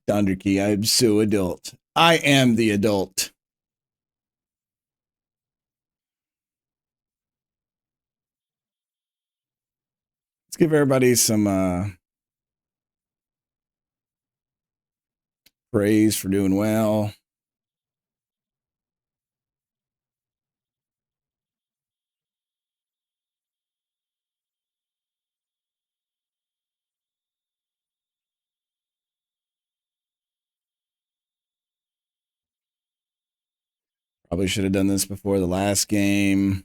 Donderkey, I'm so adult. I am the adult. Let's give everybody some praise for doing well. Probably should have done this before the last game.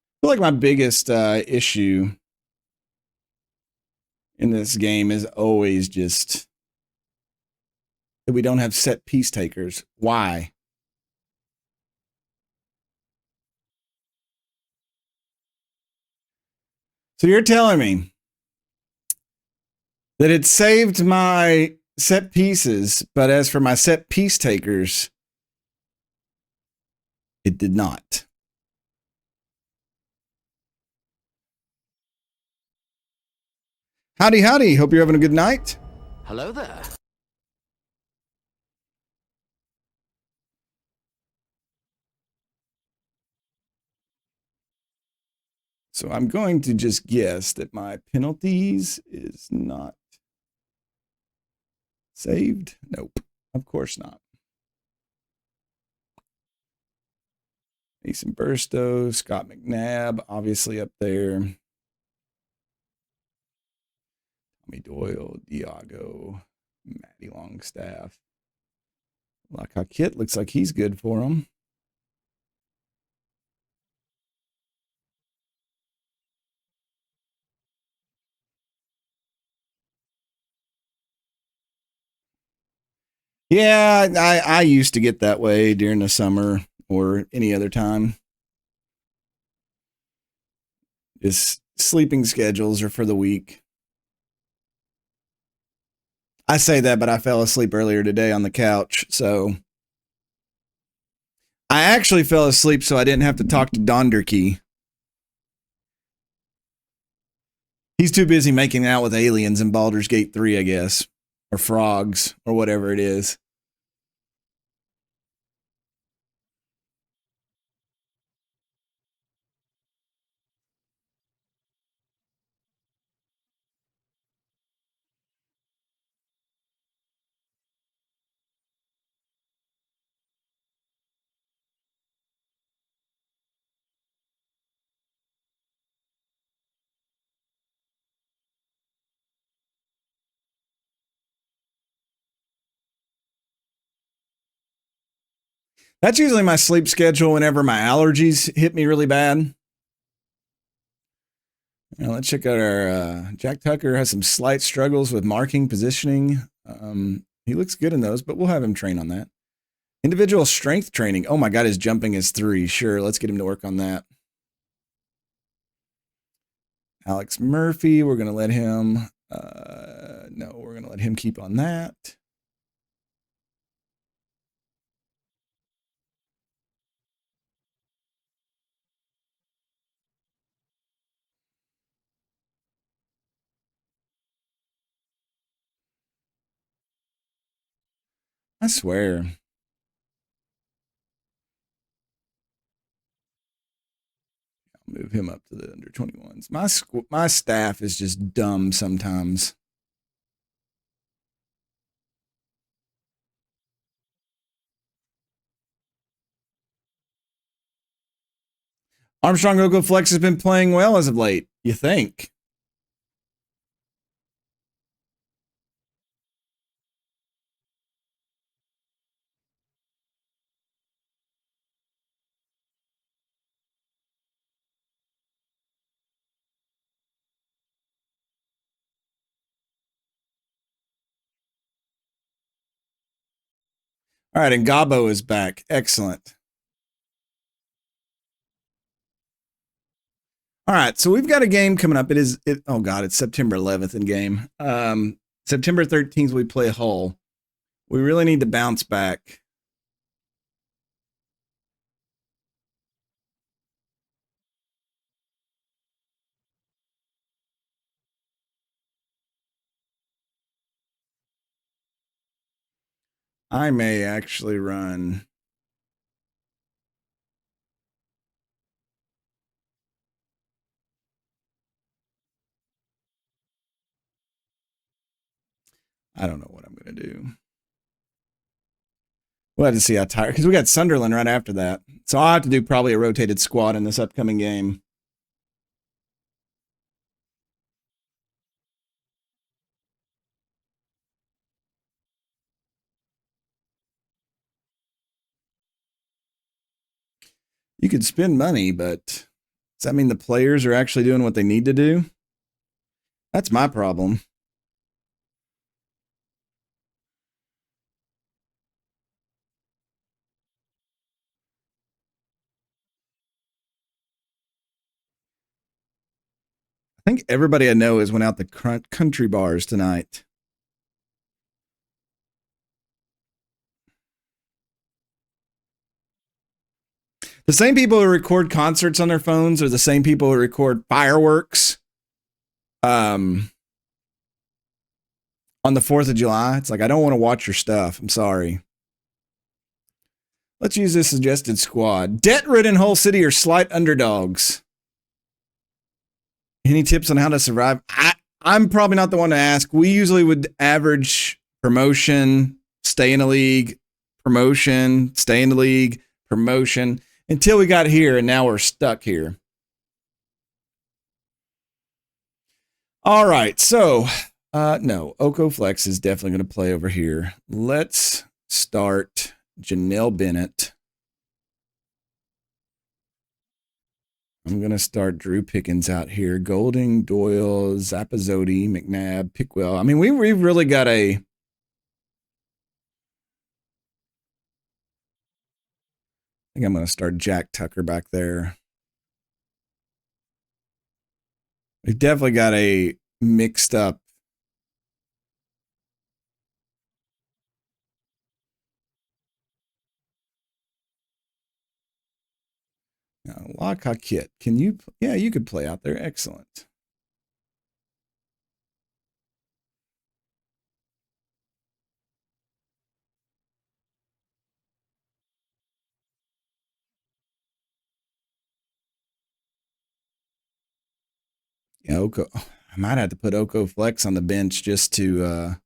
I feel like my biggest issue in this game is always just that we don't have set piece takers. Why? So you're telling me that it saved my set pieces, but as for my set piece takers, it did not. Howdy, howdy. Hope you're having a good night. Hello there. So I'm going to just guess that my penalties is not saved. Nope, of course not. Mason Burstow, Scott McNabb, obviously up there. Tommy Doyle, Diago, Matty Longstaff. Kit looks like he's good for him. Yeah, I used to get that way during the summer or any other time. Just sleeping schedules are for the week. I say that, but I fell asleep earlier today on the couch. So I actually fell asleep so I didn't have to talk to Donderkey. He's too busy making out with aliens in Baldur's Gate 3, I guess. Or frogs, or whatever it is. That's usually my sleep schedule whenever my allergies hit me really bad. Now let's check out our Jack Tucker has some slight struggles with marking, positioning. He looks good in those, but we'll have him train on that. Individual strength training. Oh my God, his jumping is 3. Sure, let's get him to work on that. Alex Murphy, we're going to let him. No, we're going to let him keep on that. I swear. I'll move him up to the under 21s. My staff is just dumb sometimes. Armstrong Gogo Flex has been playing well as of late. You think? All right, and Gabo is back. Excellent. All right, so we've got a game coming up. Oh God, it's September 11th in game. September 13th we play Hull. We really need to bounce back. I may actually run. I don't know what I'm going to do. We'll have to see how tired, because we got Sunderland right after that. So I'll have to do probably a rotated squad in this upcoming game. You could spend money, but does that mean the players are actually doing what they need to do? That's my problem. I think everybody I know has went out the country bars tonight. The same people who record concerts on their phones are the same people who record fireworks on the 4th of July. It's like, I don't want to watch your stuff. I'm sorry. Let's use this suggested squad. Debt-ridden Hull City are slight underdogs. Any tips on how to survive? I'm probably not the one to ask. We usually would average promotion, stay in the league, promotion, stay in the league, promotion, until we got here, and now we're stuck here. All right, so no, Oko Flex is definitely going to play over here. Let's start Janelle Bennett. I'm going to start Drew Pickens out here. Golding, Doyle, Zappazotti, McNabb, Pickwell. I mean, we've really got a... I think I'm going to start Jack Tucker back there. We've definitely got a mixed up... Lockhart Kit. Can you... Yeah, you could play out there. Excellent. Yeah, Oko. I might have to put Oko Flex on the bench just to...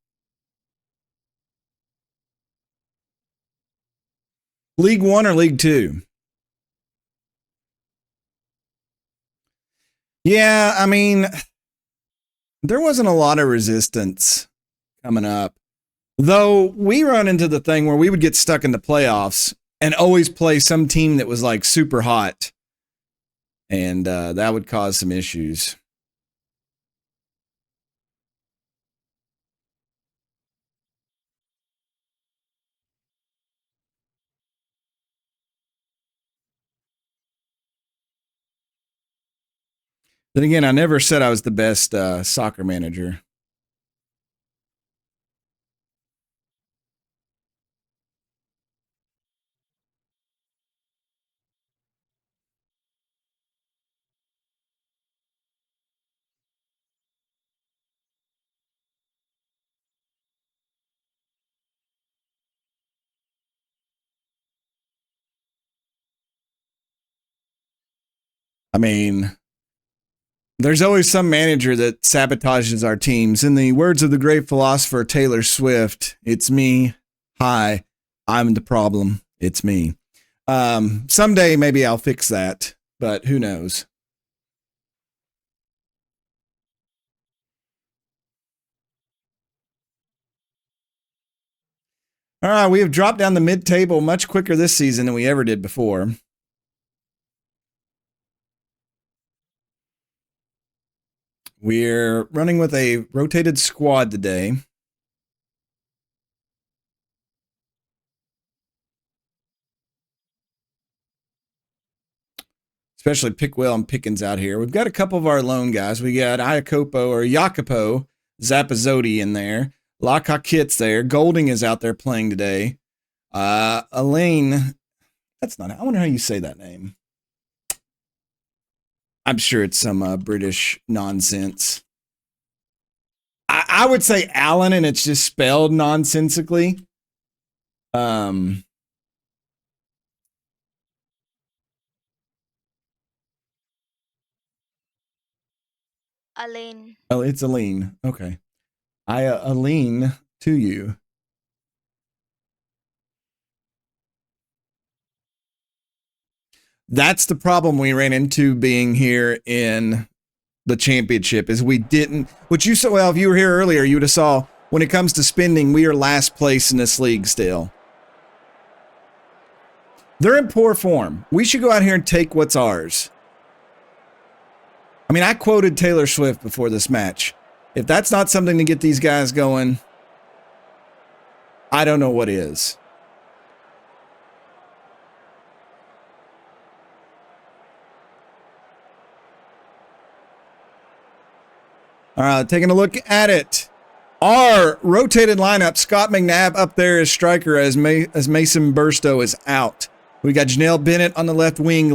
League 1 or League 2? Yeah, I mean, there wasn't a lot of resistance coming up. Though we run into the thing where we would get stuck in the playoffs and always play some team that was like super hot. And that would cause some issues. Then again, I never said I was the best soccer manager. I mean, there's always some manager that sabotages our teams. In the words of the great philosopher Taylor Swift, it's me. Hi, I'm the problem. It's me. Someday maybe I'll fix that, but who knows? All right, we have dropped down the mid-table much quicker this season than we ever did before. We're running with a rotated squad today. especially Pickwell and Pickens out here. We've got a couple of our lone guys. We got Jacopo Zappazotti in there. Kit's there. Golding is out there playing today. Elaine, that's not, I wonder how you say that name. I'm sure it's some British nonsense. I would say Alan, and it's just spelled nonsensically. Elaine. Oh, it's Aline. Okay. Aline to you. That's the problem we ran into being here in the championship is we didn't, which you saw, well, if you were here earlier, you would have saw when it comes to spending, we are last place in this league still. They're in poor form. We should go out here and take what's ours. I mean, I quoted Taylor Swift before this match. If that's not something to get these guys going, I don't know what is. All right, taking a look at it. Our rotated lineup, Scott McNabb up there as striker as Mason Burstow is out. We got Janelle Bennett on the left wing,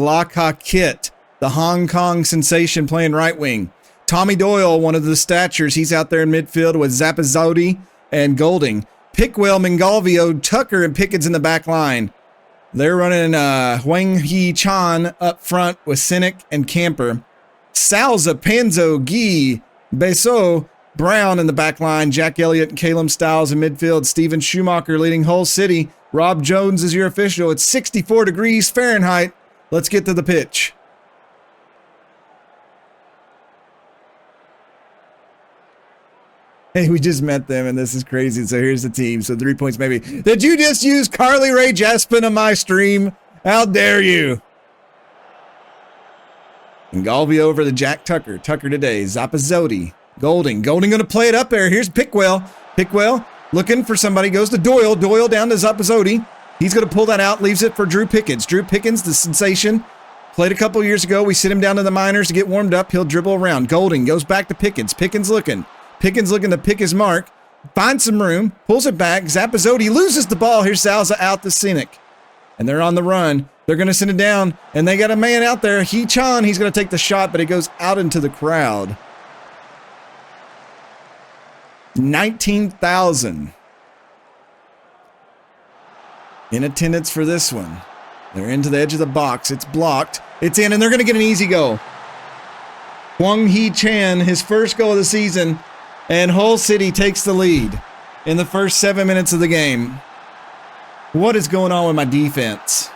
Kit, the Hong Kong sensation playing right wing. Tommy Doyle, one of the statures, he's out there in midfield with Zappazotti and Golding. Pickwell, Mingalvio, Tucker, and Pickens in the back line. They're running Huang Hee Chan up front with Sinek and Camper. Salza, Panzo, Guy, Beso, Brown in the back line. Jack Elliott and Caleb Stiles in midfield. Steven Schumacher leading Hull City. Rob Jones is your official. It's 64 degrees Fahrenheit. Let's get to the pitch. Hey, we just met them, and this is crazy. So here's the team. So 3 points maybe. Did you just use Carly Rae Jepsen on my stream? How dare you? And Galvi over to Jack Tucker. Tucker today. Zappazotti. Golding going to play it up there. Here's Pickwell. Pickwell looking for somebody. Goes to Doyle. Doyle down to Zappazotti. He's going to pull that out. Leaves it for Drew Pickens. Drew Pickens, the sensation. Played a couple years ago. We sent him down to the minors to get warmed up. He'll dribble around. Golding goes back to Pickens. Pickens looking to pick his mark. Finds some room. Pulls it back. Zappazotti loses the ball. Here's Salza out to Sinek. And they're on the run. They're going to send it down. And they got a man out there. Hee Chan. He's going to take the shot, but it goes out into the crowd. 19,000 in attendance for this one. They're into the edge of the box. It's blocked. It's in, and they're going to get an easy goal. Huang Hee Chan, his first goal of the season, and Hull City takes the lead in the first 7 minutes of the game. What is going on with my defense?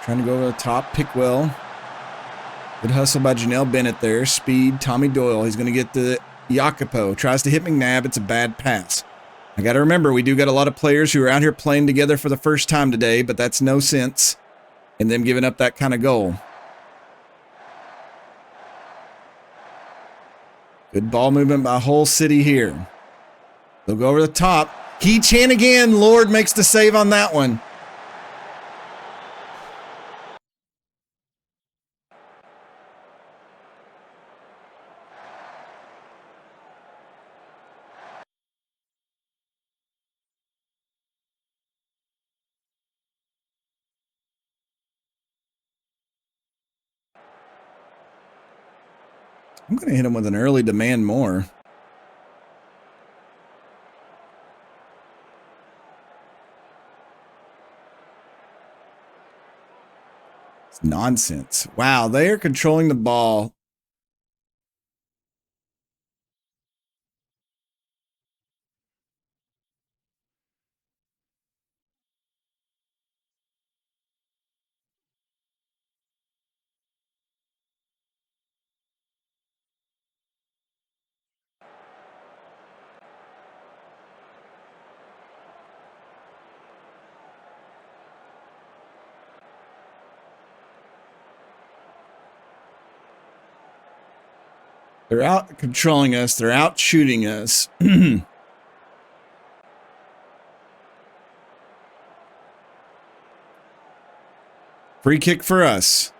Trying to go over the top. Pickwell. Good hustle by Janelle Bennett there. Speed. Tommy Doyle. He's going to get the Jacopo. Tries to hit McNabb. It's a bad pass. I got to remember, we do got a lot of players who are out here playing together for the first time today, but that's no sense in them giving up that kind of goal. Good ball movement by Hull City here. They'll go over the top. Hee Chan again. Lord makes the save on that one. I'm going to hit him with an early demand more. It's nonsense. Wow, they are controlling the ball. They're out controlling us. They're out shooting us. Free kick for us.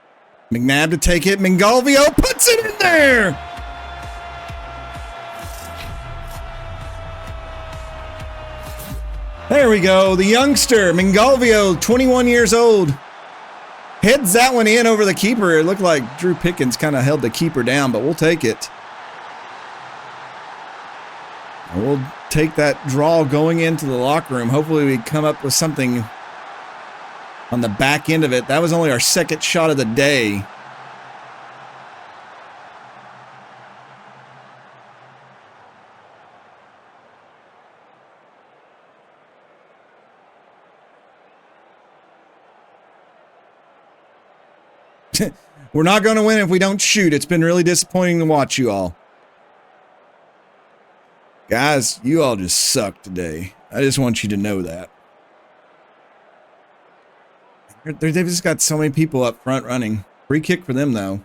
McNabb to take it. Mingolvio puts it in there. There we go. The youngster, Mingolvio, 21 years old. Heads that one in over the keeper. It looked like Drew Pickens kind of held the keeper down, but we'll take it. We'll take that draw going into the locker room. Hopefully we come up with something on the back end of it. That was only our second shot of the day. We're not going to win if we don't shoot. It's been really disappointing to watch you all. Guys, you all just suck today. I just want you to know that. They've just got so many people up front running. Free kick for them, though.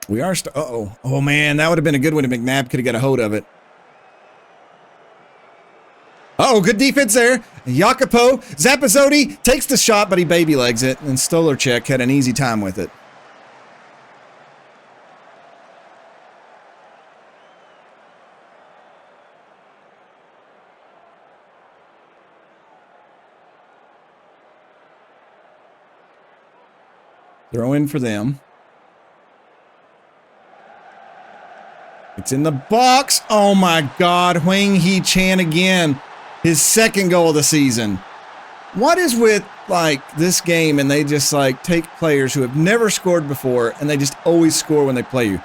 We are... Uh-oh. Oh, man, that would have been a good one if McNabb could have got a hold of it. Uh-oh, good defense there. Jacopo Zappazotti takes the shot, but he baby legs it, and Stolarczyk had an easy time with it. Throw in for them. It's in the box. Oh my God, Huang Hee Chan again. His second goal of the season. What is with like this game and they just like take players who have never scored before and they just always score when they play you?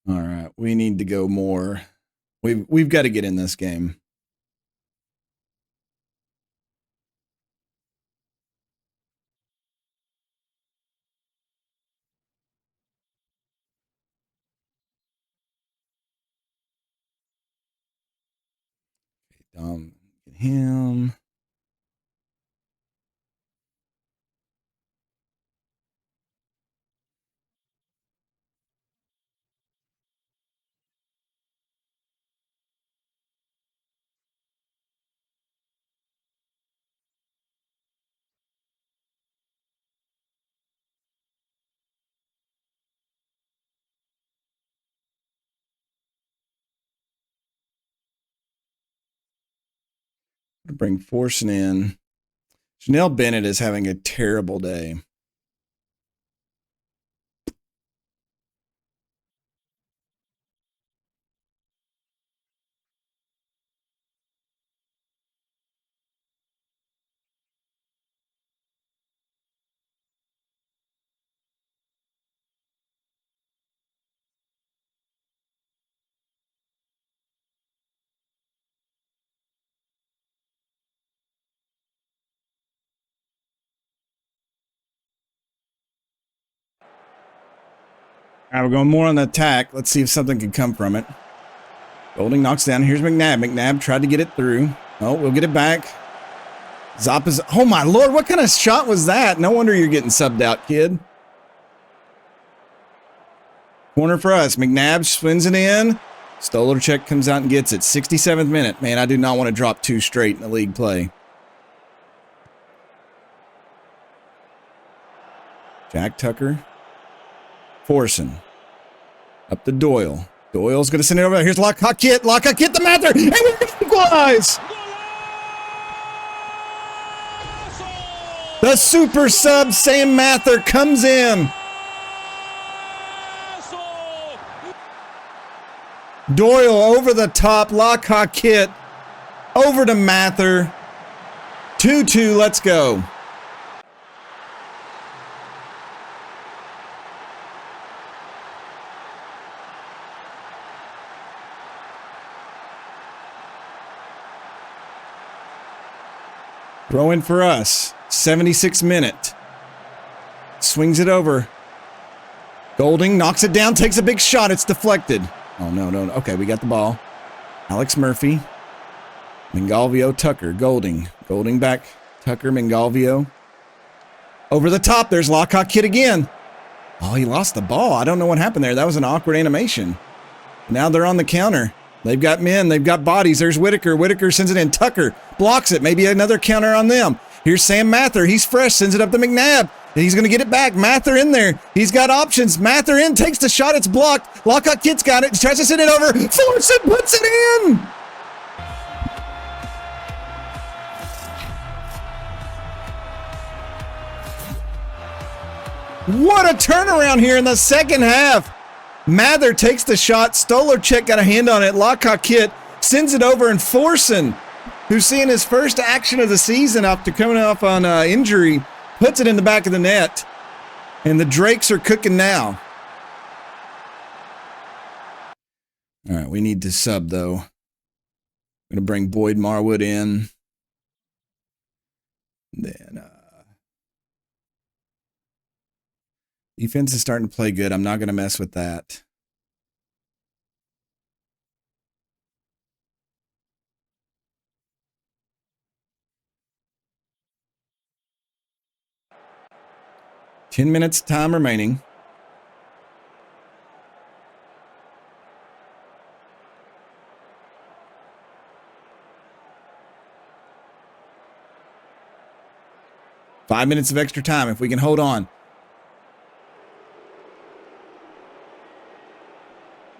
All right, we need to go more. We've got to get in this game. Get him. Bring Forsen in. Chanel Bennett is having a terrible day. All right, we're going more on the attack. Let's see if something can come from it. Golding knocks down. Here's McNabb. McNabb tried to get it through. Oh, we'll get it back. Zappa's. Oh, my Lord. What kind of shot was that? No wonder you're getting subbed out, kid. Corner for us. McNabb spins it in. Stolarczyk comes out and gets it. 67th minute. Man, I do not want to drop two straight in the league play. Jack Tucker. Forsen. Up to Doyle. Doyle's going to send it over there. Here's Lockhart Kit. Lockhart Kit the Mather. And we equalize. The super sub, Sam Mather, comes in. Doyle over the top. Lockhart Kit over to Mather. 2-2. Let's go. Throw in for us. 76 minute. Swings it over. Golding knocks it down, takes a big shot. It's deflected. Oh, no. Okay, we got the ball. Alex Murphy. Mingalvio, Tucker, Golding. Golding back. Tucker, Mingalvio. Over the top, there's Lockhart Kid again. Oh, he lost the ball. I don't know what happened there. That was an awkward animation. Now they're on the counter. They've got men. They've got bodies. There's Whitaker. Whitaker sends it in. Tucker blocks it. Maybe another counter on them. Here's Sam Mather. He's fresh. Sends it up to McNabb. He's going to get it back. Mather in there. He's got options. Mather in. Takes the shot. It's blocked. Lockhart Kid's got it. Tries to send it over. Forson puts it in. What a turnaround here in the second half. Mather takes the shot. Stolarczyk got a hand on it. Lockhart Kid sends it over, and Forson, who's seeing his first action of the season after coming off on injury, puts it in the back of the net. And the Drakes are cooking now. All right, we need to sub, though. I'm going to bring Boyd Marwood in. Then defense is starting to play good. I'm not going to mess with that. Ten minutes time remaining. Five minutes of extra time if we can hold on.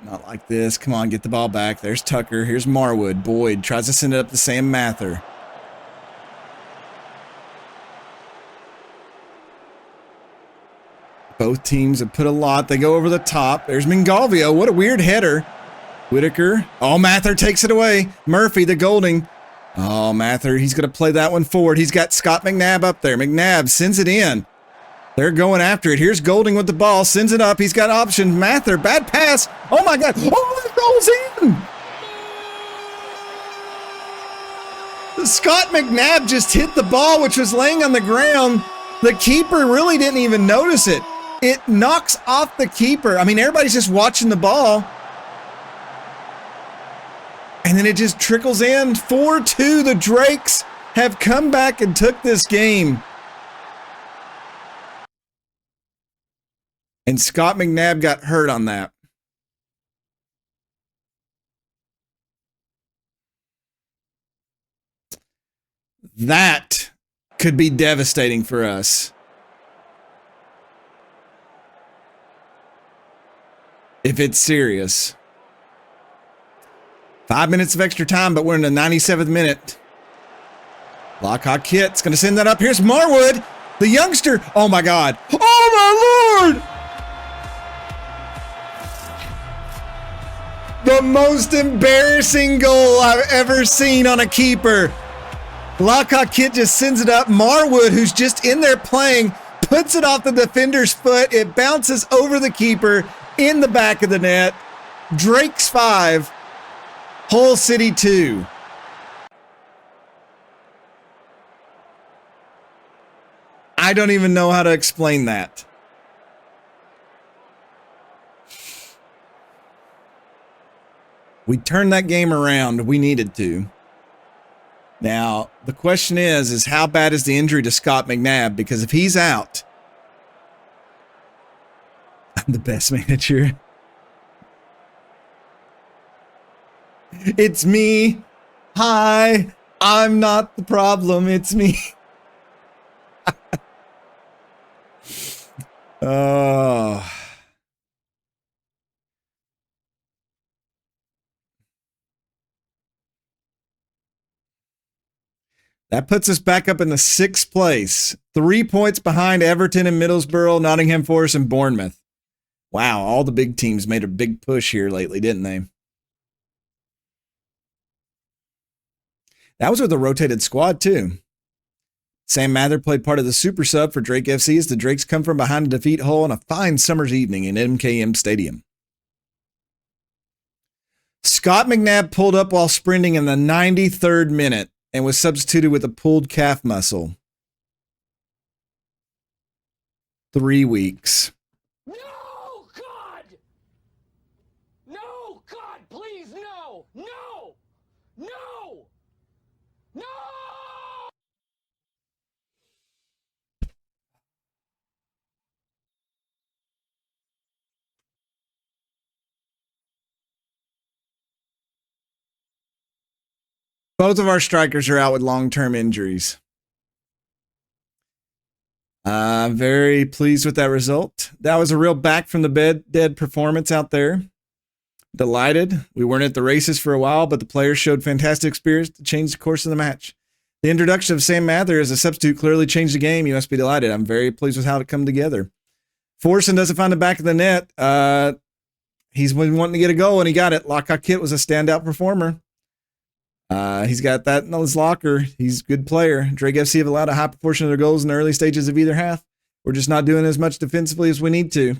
Not like this. Come on, get the ball back. There's Tucker. Here's Marwood. Boyd tries to send it up to Sam Mather. Both teams have put a lot. They go over the top. There's Mingalvio. What a weird header. Whitaker. Oh, Mather takes it away. Murphy, the Golding. Oh, Mather, he's going to play that one forward. He's got Scott McNabb up there. McNabb sends it in. They're going after it. Here's Golding with the ball. Sends it up. He's got options. Mather, bad pass. Oh, my God. Oh, it rolls in. Scott McNabb just hit the ball, which was laying on the ground. The keeper really didn't even notice it. It knocks off the keeper. I mean, everybody's just watching the ball. And then it just trickles in. 4-2. The Drakes have come back and took this game. And Scott McNabb got hurt on that. That could be devastating for us. If it's serious. 5 minutes of extra time, but we're in the 97th minute. Lockhart Kit's going to send that up. Here's Marwood, the youngster. Oh, my God. Oh, my Lord. The most embarrassing goal I've ever seen on a keeper. Lockhart Kit just sends it up. Marwood, who's just in there playing, puts it off the defender's foot. It bounces over the keeper in the back of the net. Drake's 5. Hull City 2. I don't even know how to explain that. We turned that game around. We needed to. Now, the question is how bad is the injury to Scott McNabb? Because if he's out, I'm the best manager. It's me. Hi. I'm not the problem. It's me. Oh. That puts us back up in the 6th place. 3 points behind Everton and Middlesbrough, Nottingham Forest, and Bournemouth. Wow, all the big teams made a big push here lately, didn't they? That was with a rotated squad, too. Sam Mather played part of the super sub for Drake FC as the Drakes come from behind to defeat Hull on a fine summer's evening in MKM Stadium. Scott McNabb pulled up while sprinting in the 93rd minute, and was substituted with a pulled calf muscle. 3 weeks. No, God! No, God, please, no! No! No! No! Both of our strikers are out with long-term injuries. I'm very pleased with that result. That was a real back from the dead performance out there. Delighted. We weren't at the races for a while, but the players showed fantastic spirits to change the course of the match. The introduction of Sam Mather as a substitute clearly changed the game. You must be delighted. I'm very pleased with how it come together. Forson doesn't find the back of the net. He's been wanting to get a goal, and he got it. Lockout Kit was a standout performer. He's got that in his locker. He's a good player. Drake FC have allowed a high proportion of their goals in the early stages of either half. We're just not doing as much defensively as we need to.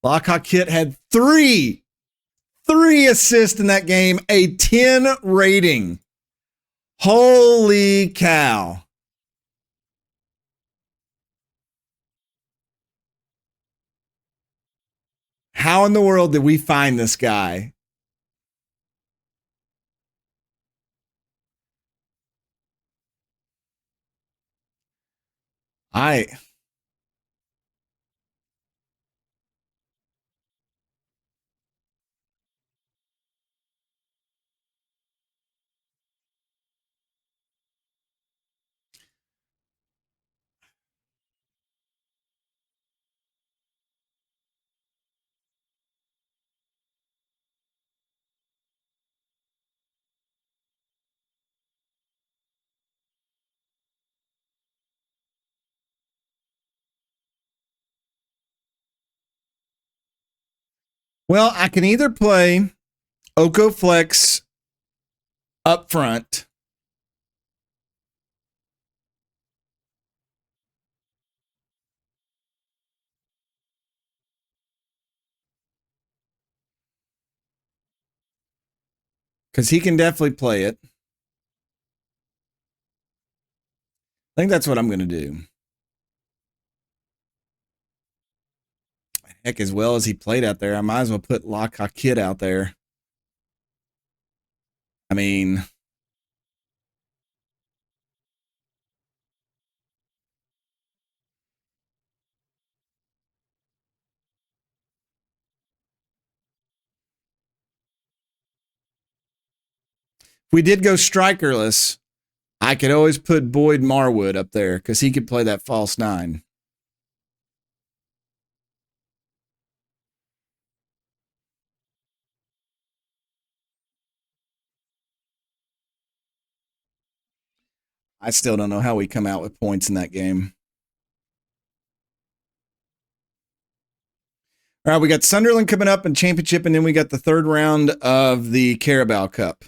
Lockout Kit had three assists in that game, a 10 rating. Holy cow. How in the world did we find this guy? Well, I can either play Oko Flex up front, because he can definitely play it. I think that's what I'm going to do. Heck, as well as he played out there, I might as well put Lockout Kid out there. I mean, if we did go strikerless, I could always put Boyd Marwood up there because he could play that false 9. I still don't know how we come out with points in that game. All right, we got Sunderland coming up in Championship, and then we got the third round of the Carabao Cup.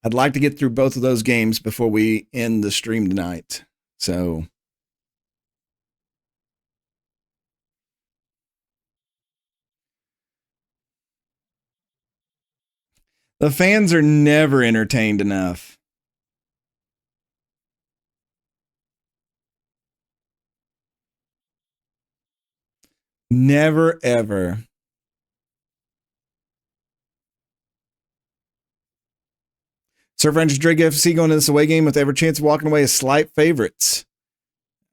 I'd like to get through both of those games before we end the stream tonight. So the fans are never entertained enough. Never, ever. Sir Francis Drake FC going to this away game with every chance of walking away as slight favorites.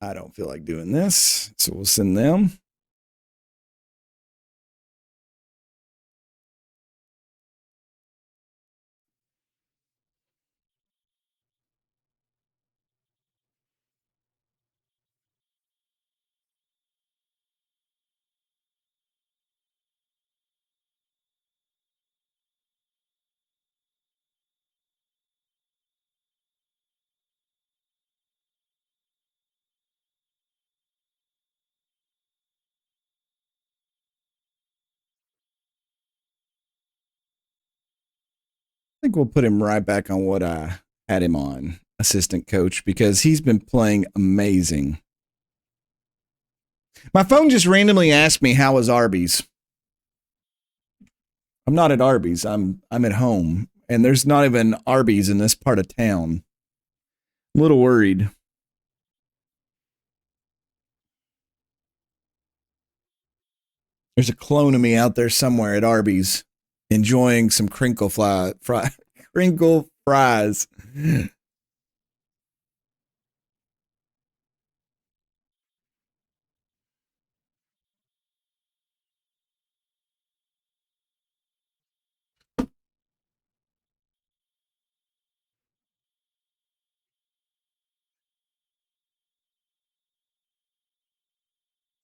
I don't feel like doing this, so we'll send them. I think we'll put him right back on what I had him on, assistant coach, because he's been playing amazing. My phone just randomly asked me, how was Arby's? I'm not at Arby's. I'm at home. and there's not even Arby's in this part of town. I'm a little worried. There's a clone of me out there somewhere at Arby's enjoying some crinkle fries.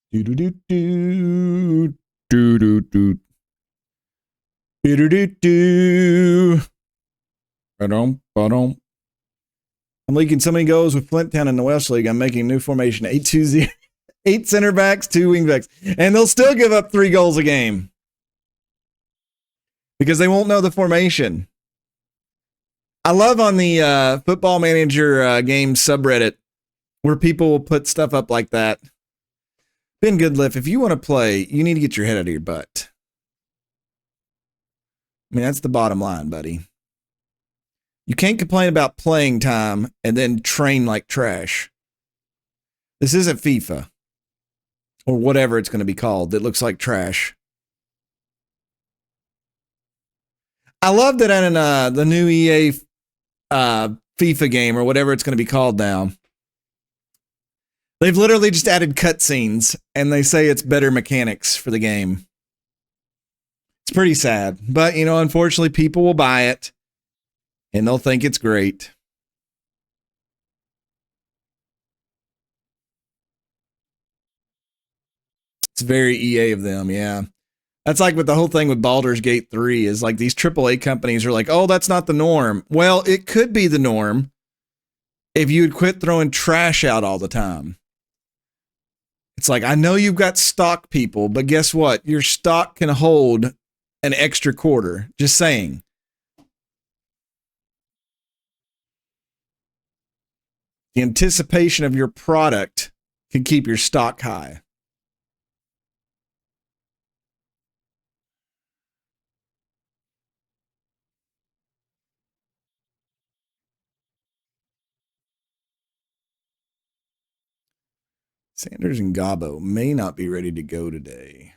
Do do do do do do do do do do. Ba-dum, ba-dum. I'm leaking so many goals with Flint Town in the Welsh League. I'm making a new formation: 8-2-0, 8 center backs, 2 wing backs, and they'll still give up 3 goals a game because they won't know the formation. I love on the Football Manager game subreddit where people will put stuff up like that. Ben Goodliff, if you want to play, you need to get your head out of your butt. I mean, that's the bottom line, buddy. You can't complain about playing time and then train like trash. This isn't FIFA or whatever it's going to be called that looks like trash. I love that in the new EA FIFA game or whatever it's going to be called now. They've literally just added cutscenes, and they say it's better mechanics for the game. It's pretty sad. But, you know, unfortunately, people will buy it, and they'll think it's great. It's very EA of them, yeah. That's like with the whole thing with Baldur's Gate 3 is like these AAA companies are like, oh, that's not the norm. Well, it could be the norm if you'd quit throwing trash out all the time. It's like, I know you've got stock people, but guess what? Your stock can hold an extra quarter. Just saying. The anticipation of your product can keep your stock high. Sanders and Gabo may not be ready to go today.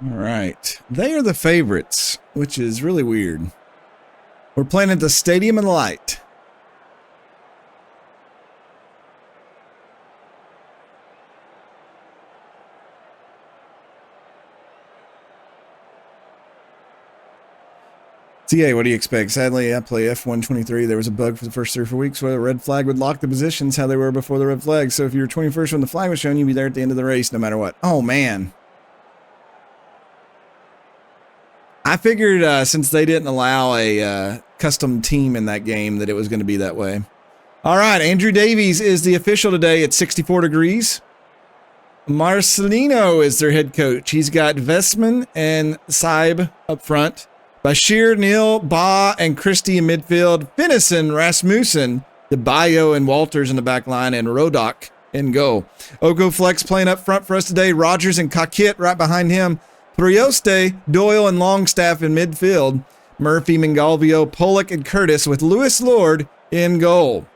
All right. They are the favorites, which is really weird. We're playing at the Stadium of Light. TA, what do you expect? Sadly, I play F123. There was a bug for the first 3 or 4 weeks where the red flag would lock the positions how they were before the red flag. So if you were 21st when the flag was shown, you'd be there at the end of the race no matter what. Oh, man. I figured since they didn't allow a custom team in that game that it was going to be that way. All right, Andrew Davies is the official today at 64 degrees. Marcelino is their head coach. He's got Vestman and Saib up front. Bashir, Neil, Ba, and Christie in midfield. Finnison, Rasmussen, DeBayo, and Walters in the back line, and Rodok in goal. Oko Flex playing up front for us today. Rogers and Kakit right behind him. Prioste, Doyle, and Longstaff in midfield. Murphy, Mingalvio, Pollock, and Curtis with Lewis Lord in goal.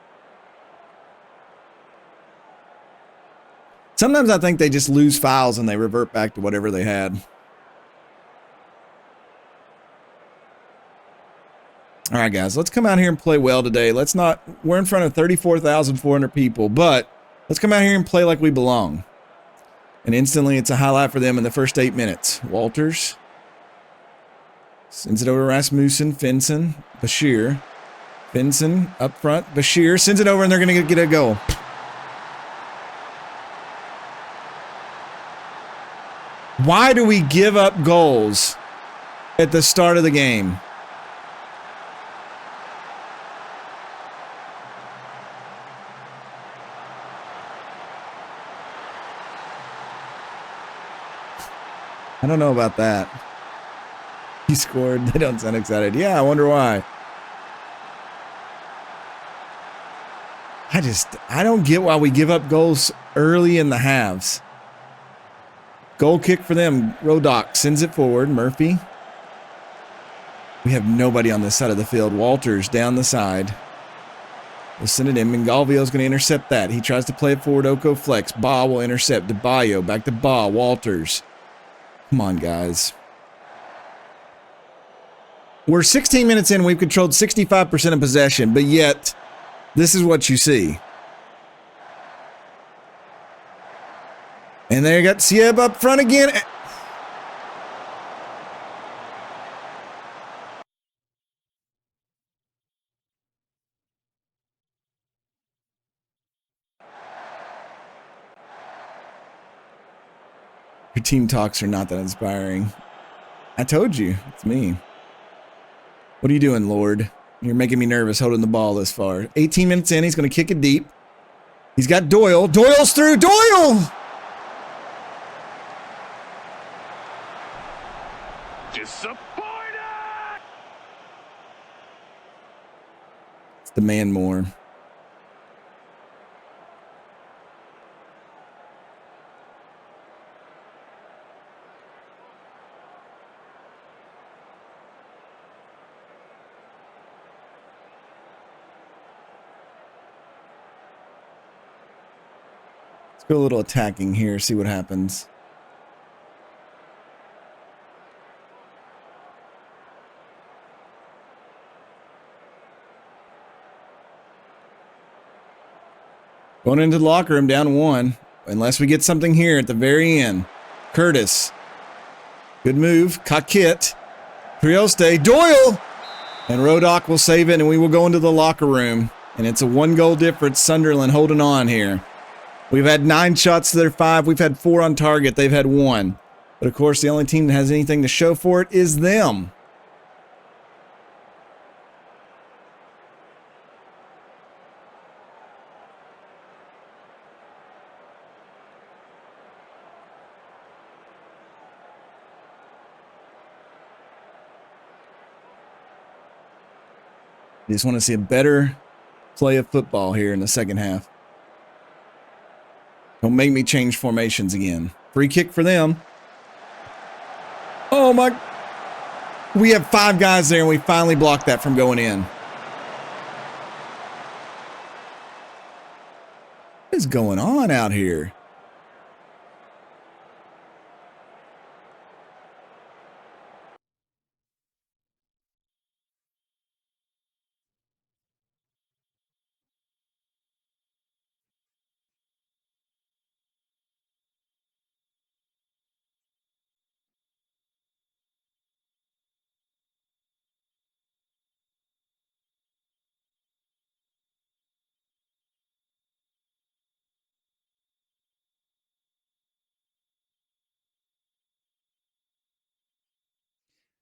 Sometimes I think they just lose files and they revert back to whatever they had. All right, guys, let's come out here and play well today. We're in front of 34,400 people, but let's come out here and play like we belong. And instantly, it's a highlight for them in the first 8 minutes. Walters sends it over to Rasmussen, Finson, Bashir. Finson up front, Bashir sends it over, and they're going to get a goal. Why do we give up goals at the start of the game? I don't know about that. He scored. They don't sound excited. Yeah, I wonder why. I don't get why we give up goals early in the halves. Goal kick for them. Rodock sends it forward. Murphy. We have nobody on this side of the field. Walters down the side. We'll send it in. Mingalvio's going to intercept that. He tries to play it forward. Oko flex. Ba will intercept. DeBayo back to Ba. Walters. Come on, guys. We're 16 minutes in. We've controlled 65% of possession, but yet this is what you see. And there you got Sieb up front again. Your team talks are not that inspiring. I told you. It's me. What are you doing, Lord? You're making me nervous holding the ball this far. 18 minutes in. He's going to kick it deep. He's got Doyle. Doyle's through. Doyle! Disappointed! It's the man more. Let's go a little attacking here, see what happens. Going into the locker room down 1. Unless we get something here at the very end. Curtis. Good move. Kakit. Trioste. Doyle! And Rodock will save it, and we will go into the locker room. And it's a 1-goal difference. Sunderland holding on here. We've had 9 shots to their 5. We've had 4 on target. They've had 1. But, of course, the only team that has anything to show for it is them. I just want to see a better play of football here in the second half. Don't make me change formations again. Free kick for them. Oh my. We have 5 guys there and we finally blocked that from going in. What is going on out here?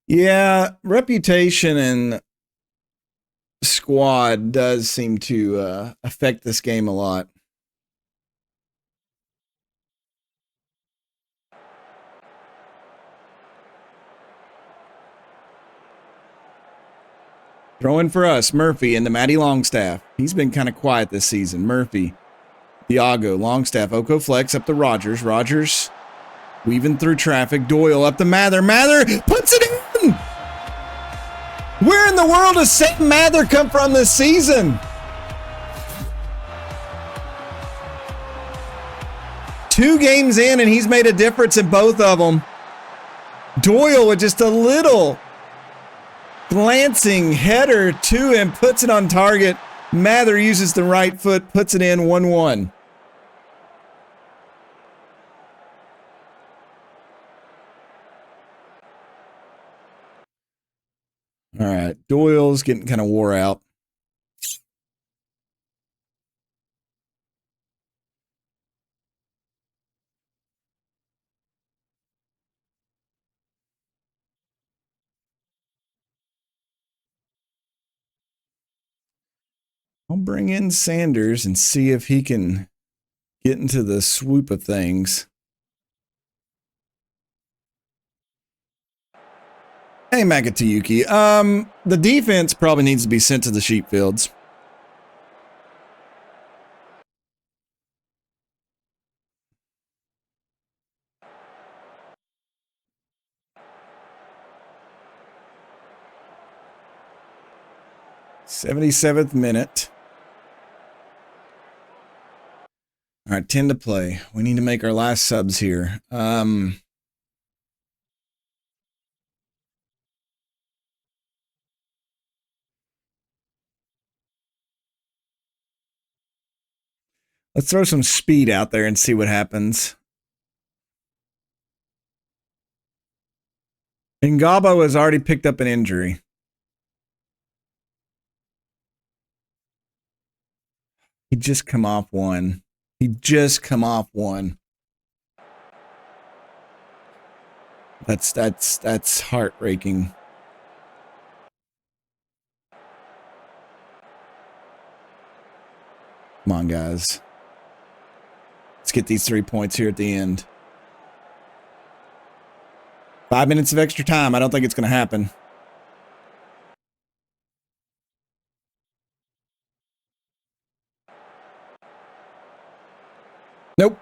Yeah, reputation and squad does seem to affect this game a lot. Throwing for us, Murphy and the Matty Longstaff. He's been kind of quiet this season. Murphy, Diago, Longstaff, Oko flex up to Rogers. Rogers weaving through traffic. Doyle up to Mather. Mather puts it in! Where in the world does St. Mather come from this season? Two games in and he's made a difference in both of them. Doyle with just a little glancing header to him, puts it on target. Mather uses the right foot, puts it in 1-1. All right, Doyle's getting kind of wore out. I'll bring in Sanders and see if he can get into the swoop of things. Hey, Magatayuki. The defense probably needs to be sent to the sheep fields. '77th minute. All right, 10 to play. We need to make our last subs here. Let's throw some speed out there and see what happens. Ngabo has already picked up an injury. He just come off one. That's heartbreaking. Come on, guys. Let's get these 3 points here at the end. 5 minutes of extra time. I don't think it's going to happen. Nope.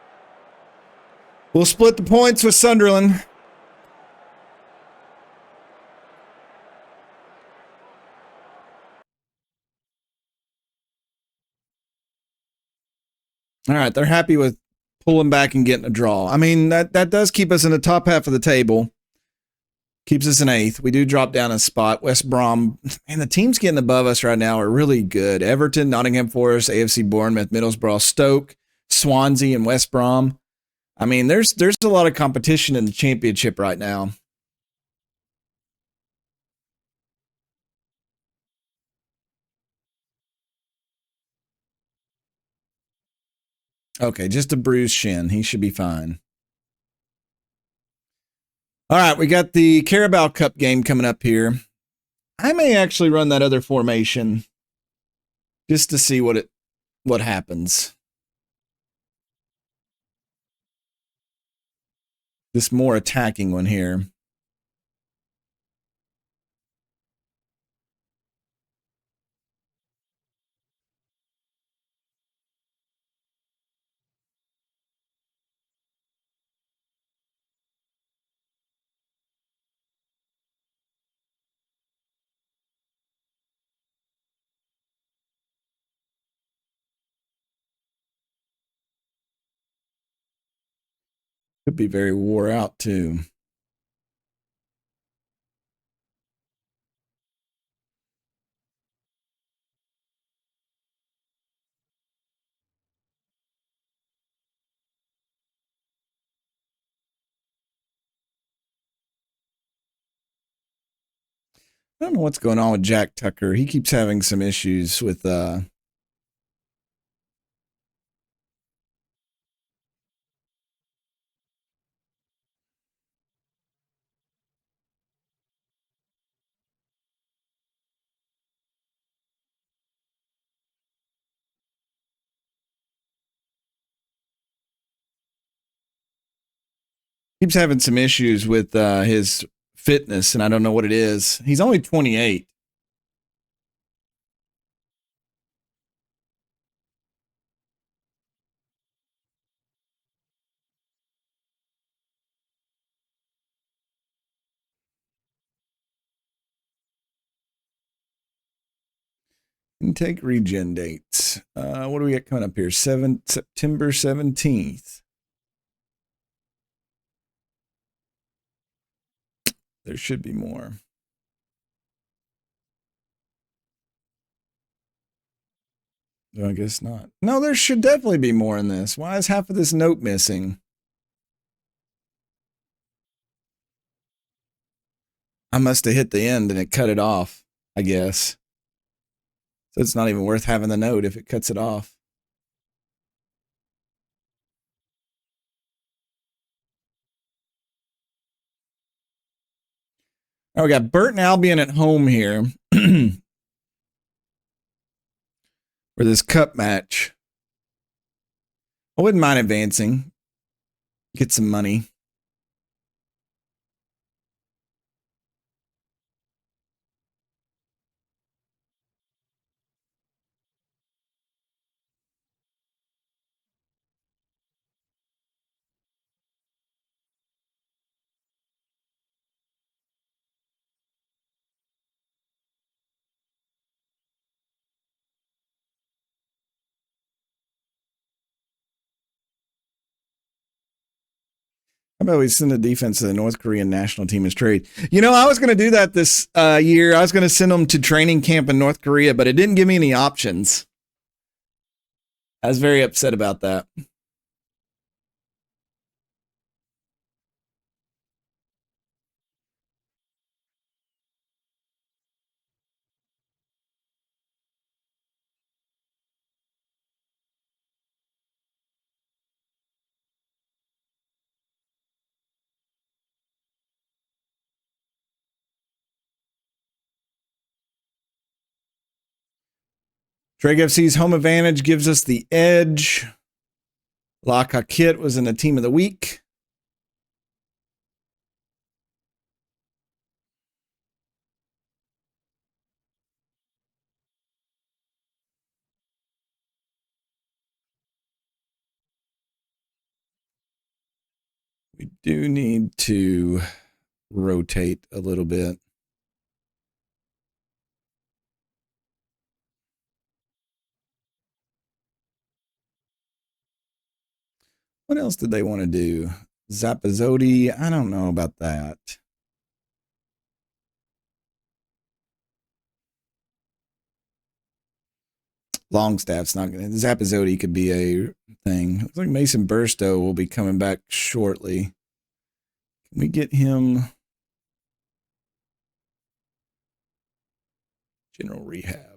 We'll split the points with Sunderland. All right, they're happy with pulling back and getting a draw. I mean, that does keep us in the top half of the table. Keeps us in 8th. We do drop down a spot. West Brom, and the teams getting above us right now are really good. Everton, Nottingham Forest, AFC Bournemouth, Middlesbrough, Stoke, Swansea, and West Brom. I mean, there's a lot of competition in the championship right now. Okay, just a bruised shin. He should be fine. All right, we got the Carabao Cup game coming up here. I may actually run that other formation just to see what happens. This more attacking one here. Could be very wore out too. I don't know what's going on with Jack Tucker. He keeps having some issues with his fitness, and I don't know what it is. He's only 28. Intake regen dates. What do we got coming up here? September 17th. There should be more. I guess not. No, there should definitely be more in this. Why is half of this note missing? I must have hit the end and it cut it off, I guess. So it's not even worth having the note if it cuts it off. Oh, we got Burton Albion at home here. We're for this cup match. I wouldn't mind advancing. Get some money. How about we send a defense to the North Korean national team as trade? You know, I was going to do that this year. I was going to send them to training camp in North Korea, but it didn't give me any options. I was very upset about that. Drake FC's home advantage gives us the edge. La Coquette was in the team of the week. We do need to rotate a little bit. What else did they want to do? Zappazotti, I don't know about that. Longstaff's not going to. Zappazotti could be a thing. Looks like Mason Burstow will be coming back shortly. Can we get him? General rehab.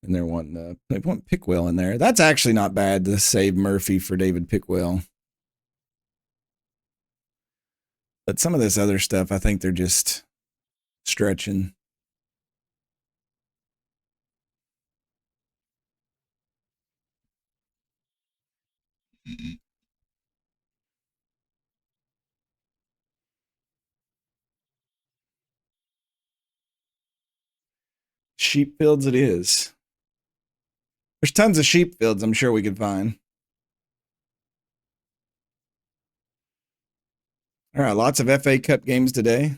And they want Pickwell in there. That's actually not bad to save Murphy for David Pickwell. But some of this other stuff, I think they're just stretching. Sheep fields it is. There's tons of sheep fields I'm sure we could find. All right, lots of FA Cup games today.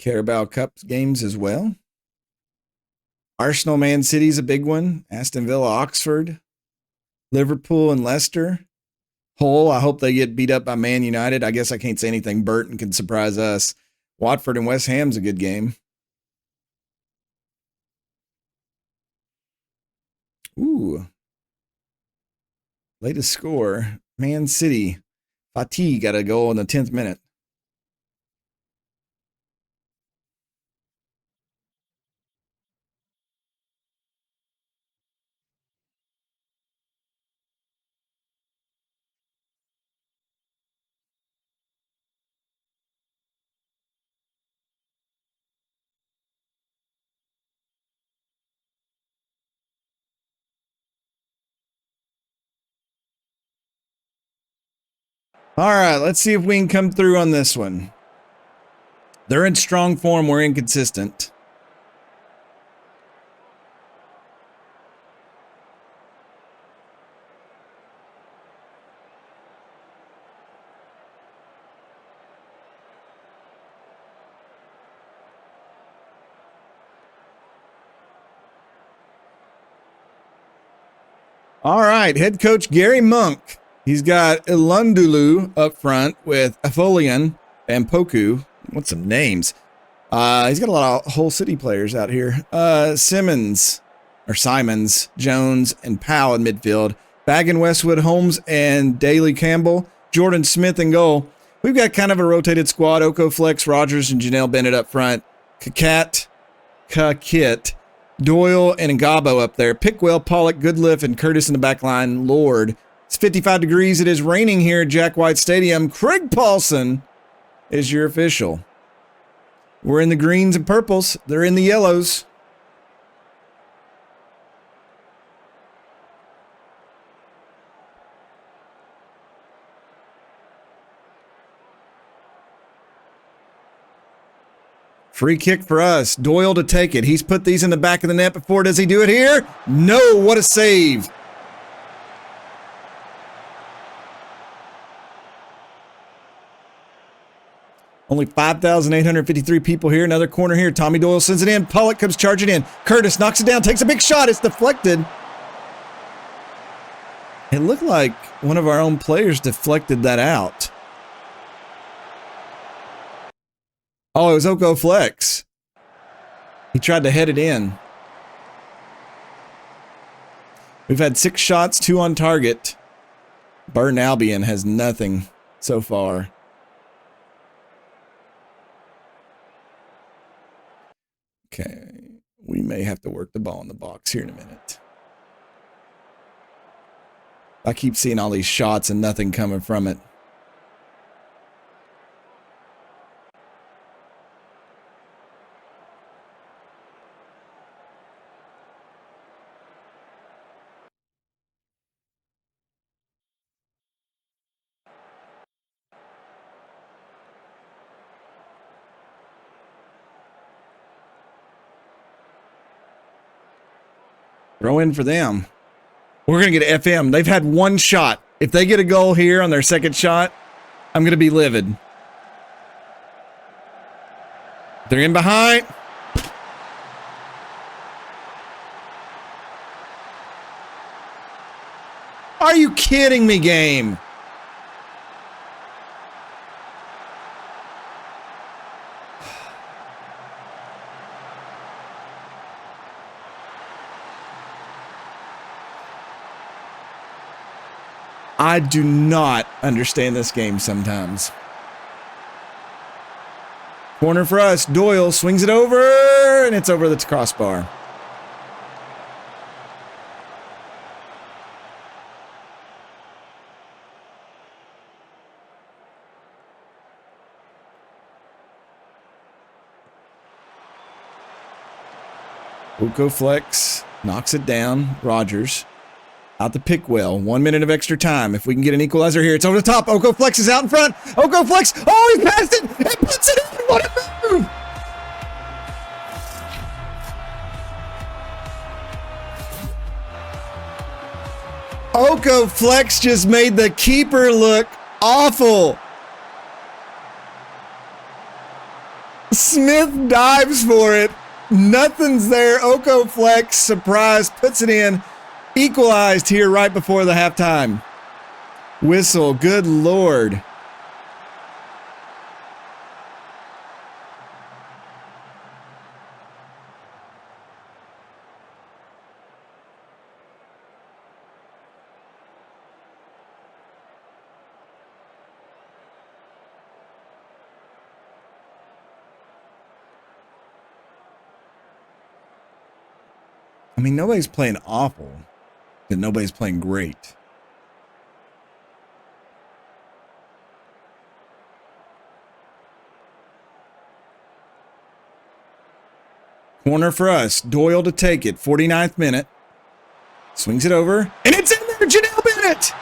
Carabao Cup games as well. Arsenal Man City's a big one. Aston Villa Oxford. Liverpool and Leicester. Hull, I hope they get beat up by Man United. I guess I can't say anything. Burton can surprise us. Watford and West Ham's a good game. Ooh. Latest score. Man City. Fatih got a goal in the 10th minute. All right, let's see if we can come through on this one. They're in strong form. We're inconsistent. All right, head coach Gary Monk. He's got Ilundulu up front with Afolian and Poku. What's some names? He's got a lot of Hull City players out here. Simons, Jones, and Powell in midfield. Baggin, Westwood, Holmes, and Daly Campbell. Jordan Smith in goal. We've got kind of a rotated squad. Oko Flex, Rogers, and Janelle Bennett up front. Kakit, Doyle, and Ngabo up there. Pickwell, Pollock, Goodliff, and Curtis in the back line. Lord. It's 55 degrees. It is raining here at Jack White Stadium. Craig Paulson is your official. We're in the greens and purples. They're in the yellows. Free kick for us. Doyle to take it. He's put these in the back of the net before. Does he do it here? No. What a save. Only 5,853 people here. Another corner here. Tommy Doyle sends it in. Pollock comes charging in. Curtis knocks it down. Takes a big shot. It's deflected. It looked like one of our own players deflected that out. Oh, it was Oko Flex. He tried to head it in. We've had 6 shots, 2 on target. Burton Albion has nothing so far. Okay, we may have to work the ball in the box here in a minute. I keep seeing all these shots and nothing coming from it. Throw in for them. We're going to get FM. They've had 1 shot. If they get a goal here on their second shot, I'm going to be livid. They're in behind. Are you kidding me, game? I do not understand this game sometimes. Corner for us. Doyle swings it over, and it's over the crossbar. Oko Flex knocks it down. Rogers out to Pickwell. 1 minute of extra time. If we can get an equalizer here, it's over the top. Oko Flex is out in front. Oko Flex. Oh, he passed it and puts it in. What a move! Oko Flex just made the keeper look awful. Smith dives for it. Nothing's there. Oko Flex, surprise, puts it in. Equalized here right before the halftime. Whistle, good Lord. I mean, nobody's playing awful, and nobody's playing great. Corner for us. Doyle to take it. 49th minute. Swings it over, and it's in there. Janelle Bennett.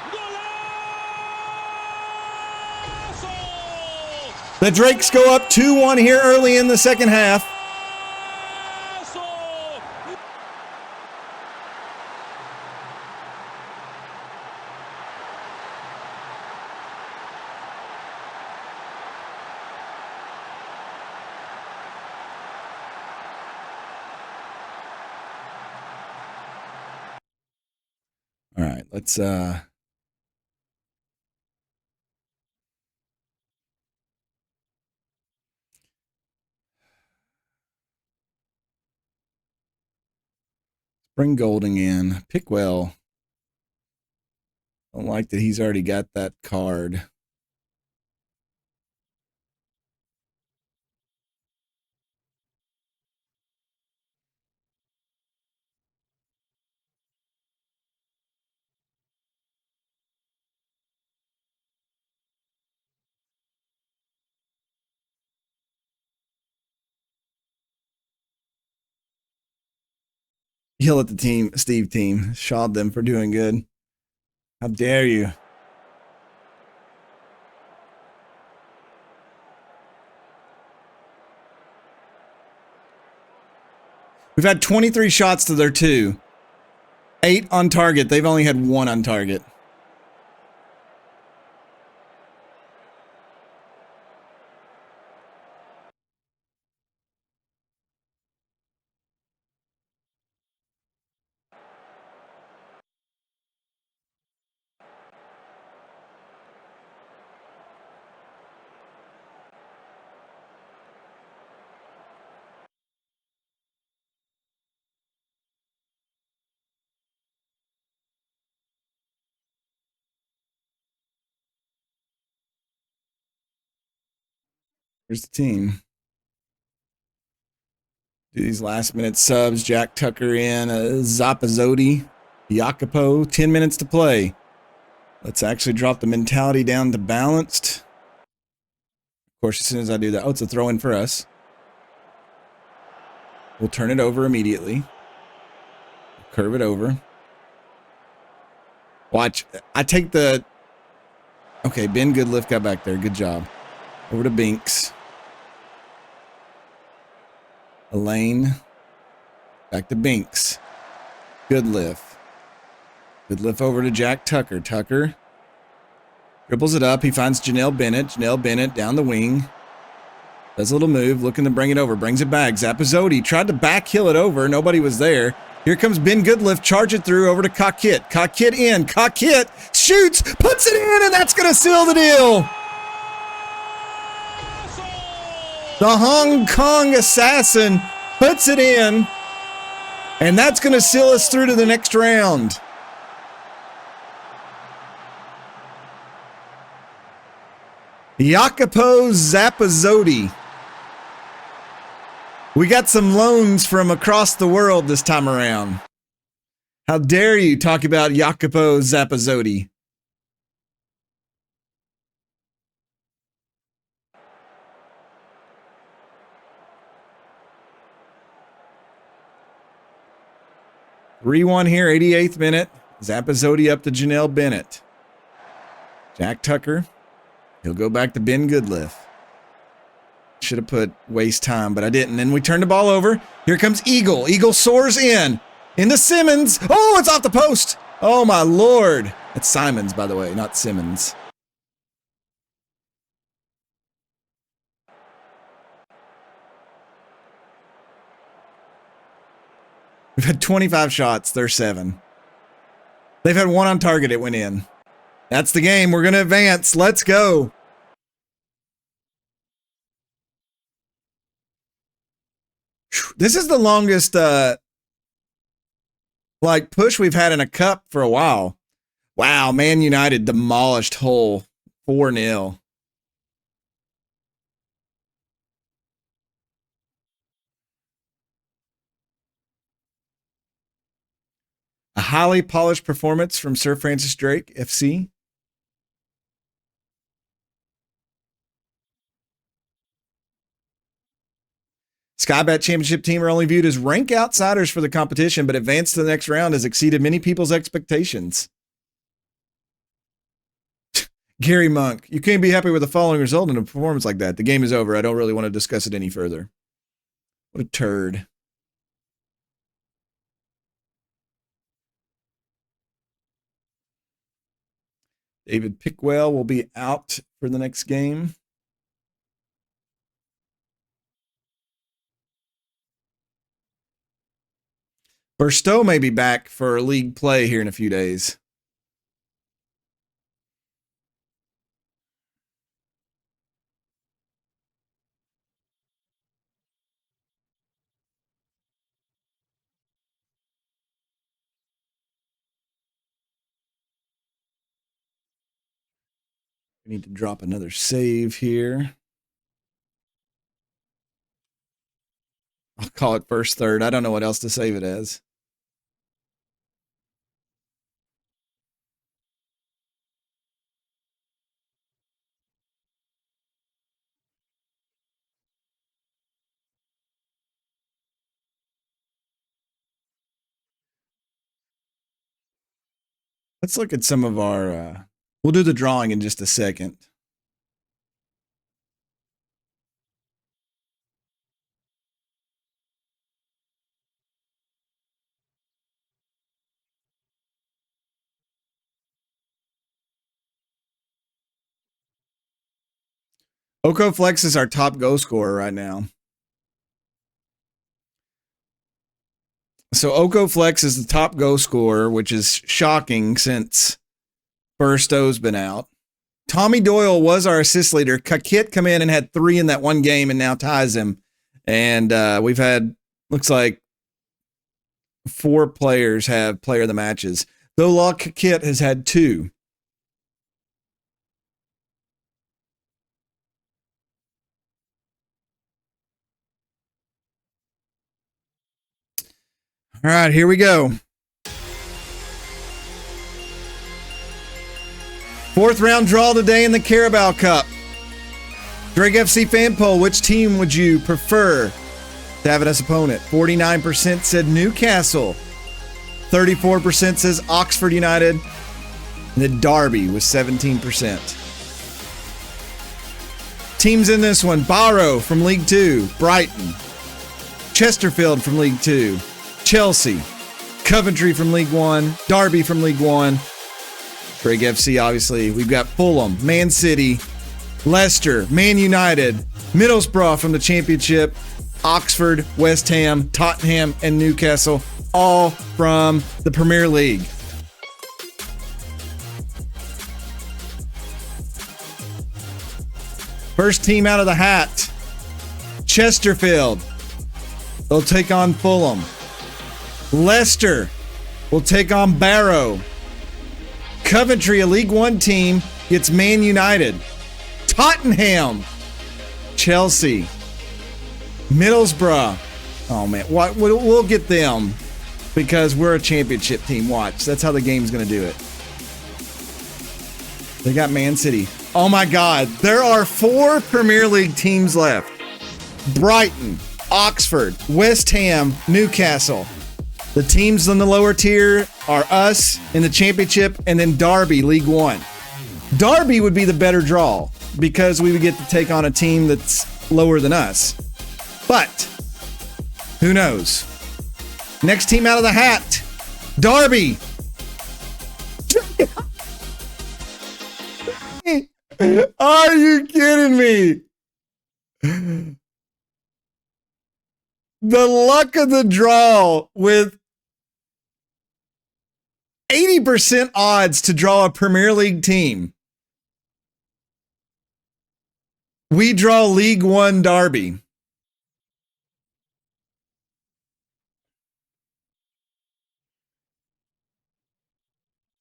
The Drakes go up 2-1 here early in the second half. All right, let's bring Golding in. Pickwell. Don't like that he's already got that card. Yell at the team, Steve team. Shawed them for doing good. How dare you? We've had 23 shots to their 2. 8 on target. They've only had 1 on target. Here's the team. Do these last minute subs. Jack Tucker in. Zappazotti. Jacopo. 10 minutes to play. Let's actually drop the mentality down to balanced. Of course, as soon as I do that, oh, it's a throw in for us. We'll turn it over immediately. Curve it over. Watch. I take the... Okay, Ben Goodlift got back there. Good job. Over to Binks. Elaine. Back to Binks. Goodlift. Goodlift over to Jack Tucker. Tucker dribbles it up. He finds Janelle Bennett. Janelle Bennett down the wing. Does a little move, looking to bring it over. Brings it back. Zappazotti tried to backheel it over. Nobody was there. Here comes Ben Goodlift. Charge it through over to Cockett. Cockett in. Cockett shoots. Puts it in, and that's going to seal the deal. The Hong Kong assassin puts it in, and that's going to seal us through to the next round. Jacopo Zappazotti. We got some loans from across the world this time around. How dare you talk about Jacopo Zappazotti? (3-1) here, 88th minute. Zappazotti up to Janelle Bennett. Jack Tucker. He'll go back to Ben Goodlift. Should have put waste time, but I didn't. And we turn the ball over. Here comes Eagle. Eagle soars in. Into Simmons. Oh, it's off the post. Oh, my Lord. That's Simons, by the way, not Simmons. We've had 25 shots. They're 7. They've had 1 on target. It went in. That's the game. We're going to advance. Let's go. This is the longest push we've had in a cup for a while. Wow, Man United demolished Hull 4-0. A highly polished performance from Sir Francis Drake, FC. Skybet Championship team are only viewed as rank outsiders for the competition, but advance to the next round has exceeded many people's expectations. Gary Monk, you can't be happy with the following result in a performance like that. The game is over. I don't really want to discuss it any further. What a turd. David Pickwell will be out for the next game. Burstow may be back for league play here in a few days. We need to drop another save here. I'll call it first third. I don't know what else to save it as. Let's look at some of our, we'll do the drawing in just a second. Oko Flex is our top goal scorer right now. So Oko Flex is the top goal scorer, which is shocking since Burstow's been out. Tommy Doyle was our assist leader. Kakit come in and had 3 in that one game and now ties him. And we've had, looks like 4 players have player of the matches. Though Law Kakit has had 2. All right, here we go. 4th round draw today in the Carabao Cup. Drake FC fan poll, which team would you prefer to have as opponent? 49% said Newcastle. 34% says Oxford United. And then Derby with 17%. Teams in this one: Barrow from League 2, Brighton. Chesterfield from League 2, Chelsea. Coventry from League 1, Derby from League 1. Drake FC, obviously. We've got Fulham, Man City, Leicester, Man United, Middlesbrough from the Championship, Oxford, West Ham, Tottenham, and Newcastle, all from the Premier League. First team out of the hat, Chesterfield. They'll take on Fulham. Leicester will take on Barrow. Coventry, a League 1 team, gets Man United. Tottenham, Chelsea, Middlesbrough. Oh, man. We'll get them because we're a championship team. Watch. That's how the game's going to do it. They got Man City. Oh, my God. There are 4 Premier League teams left. Brighton, Oxford, West Ham, Newcastle. The teams in the lower tier are us in the championship and then Derby, League 1. Derby would be the better draw because we would get to take on a team that's lower than us. But who knows? Next team out of the hat, Derby. Are you kidding me? The luck of the draw with 80% odds to draw a Premier League team. We draw League 1 Derby.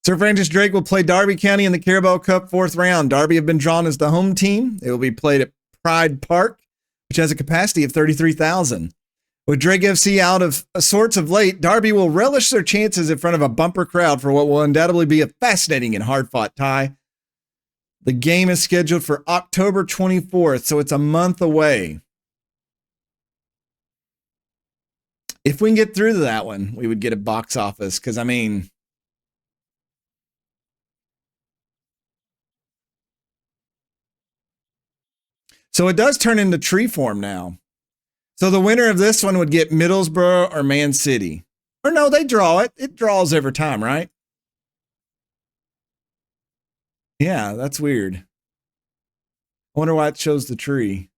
Sir Francis Drake will play Derby County in the Carabao Cup 4th round. Derby have been drawn as the home team. It will be played at Pride Park, which has a capacity of 33,000. With Drake FC out of sorts of late, Derby will relish their chances in front of a bumper crowd for what will undoubtedly be a fascinating and hard-fought tie. The game is scheduled for October 24th, so it's a month away. If we can get through to that one, we would get a box office, because, I mean, so it does turn into tree form now. So the winner of this one would get Middlesbrough or Man City. Or no, they draw it. It draws every time, right? Yeah, that's weird. I wonder why it shows the tree.